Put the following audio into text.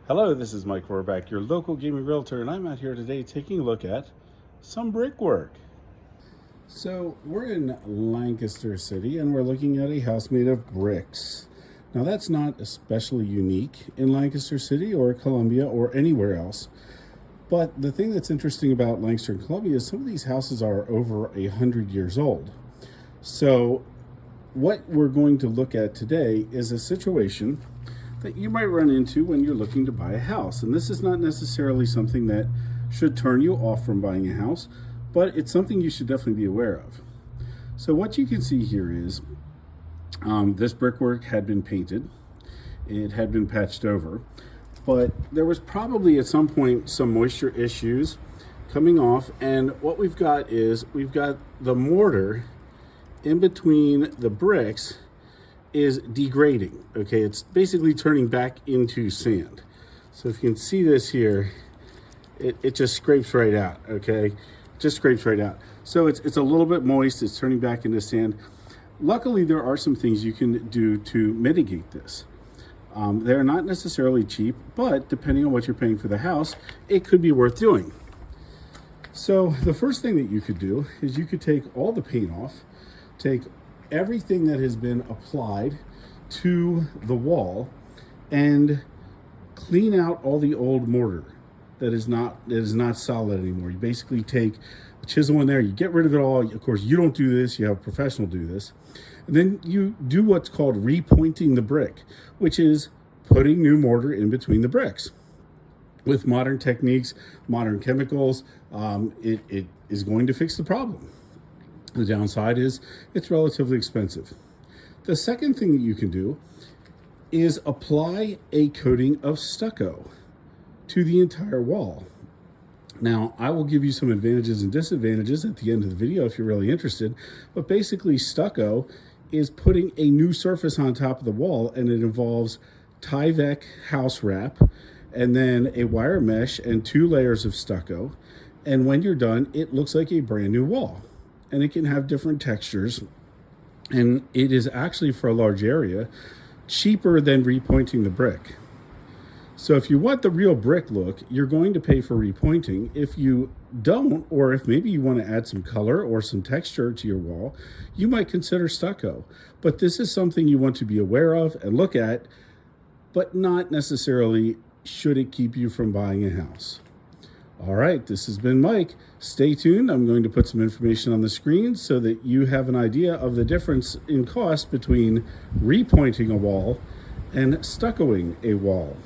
Hello, this is Mike Warback, your local gaming realtor, and I'm out here today taking a look at some brickwork. So we're in Lancaster City and we're looking at a house made of bricks. Now that's not especially unique in Lancaster City or Columbia or anywhere else. But the thing that's interesting about Lancaster and Columbia is some of these houses are over 100 years old. So what we're going to look at today is a situation that you might run into when you're looking to buy a house. And this is not necessarily something that should turn you off from buying a house, but it's something you should definitely be aware of. So what you can see here is this brickwork had been painted. It had been patched over, but there was probably at some point some moisture issues coming off. And what we've got is we've got the mortar in between the bricks is degrading. Okay, it's basically turning back into sand. So if you can see this here, it just scrapes right out. Okay, just scrapes right out. So it's a little bit moist, it's turning back into sand. Luckily, there are some things you can do to mitigate this. They're not necessarily cheap, but depending on what you're paying for the house, it could be worth doing. So the first thing that you could do is you could take all the paint off, take everything that has been applied to the wall and clean out all the old mortar that is not solid anymore. You basically take a chisel in there, you get rid of it all. Of course, you don't do this, you have a professional do this. And then you do what's called repointing the brick, which is putting new mortar in between the bricks. With modern techniques, modern chemicals, it is going to fix the problem. The downside is it's relatively expensive. The second thing that you can do is apply a coating of stucco to the entire wall. Now, I will give you some advantages and disadvantages at the end of the video if you're really interested, but basically stucco is putting a new surface on top of the wall, and it involves Tyvek house wrap and then a wire mesh and 2 layers of stucco. And when you're done, it looks like a brand new wall. And it can have different textures, and it is actually, for a large area, cheaper than repointing the brick. So if you want the real brick look, you're going to pay for repointing. If you don't, or if maybe you want to add some color or some texture to your wall, you might consider stucco. But this is something you want to be aware of and look at, but not necessarily should it keep you from buying a house. All right, this has been Mike. Stay tuned. I'm going to put some information on the screen so that you have an idea of the difference in cost between repointing a wall and stuccoing a wall.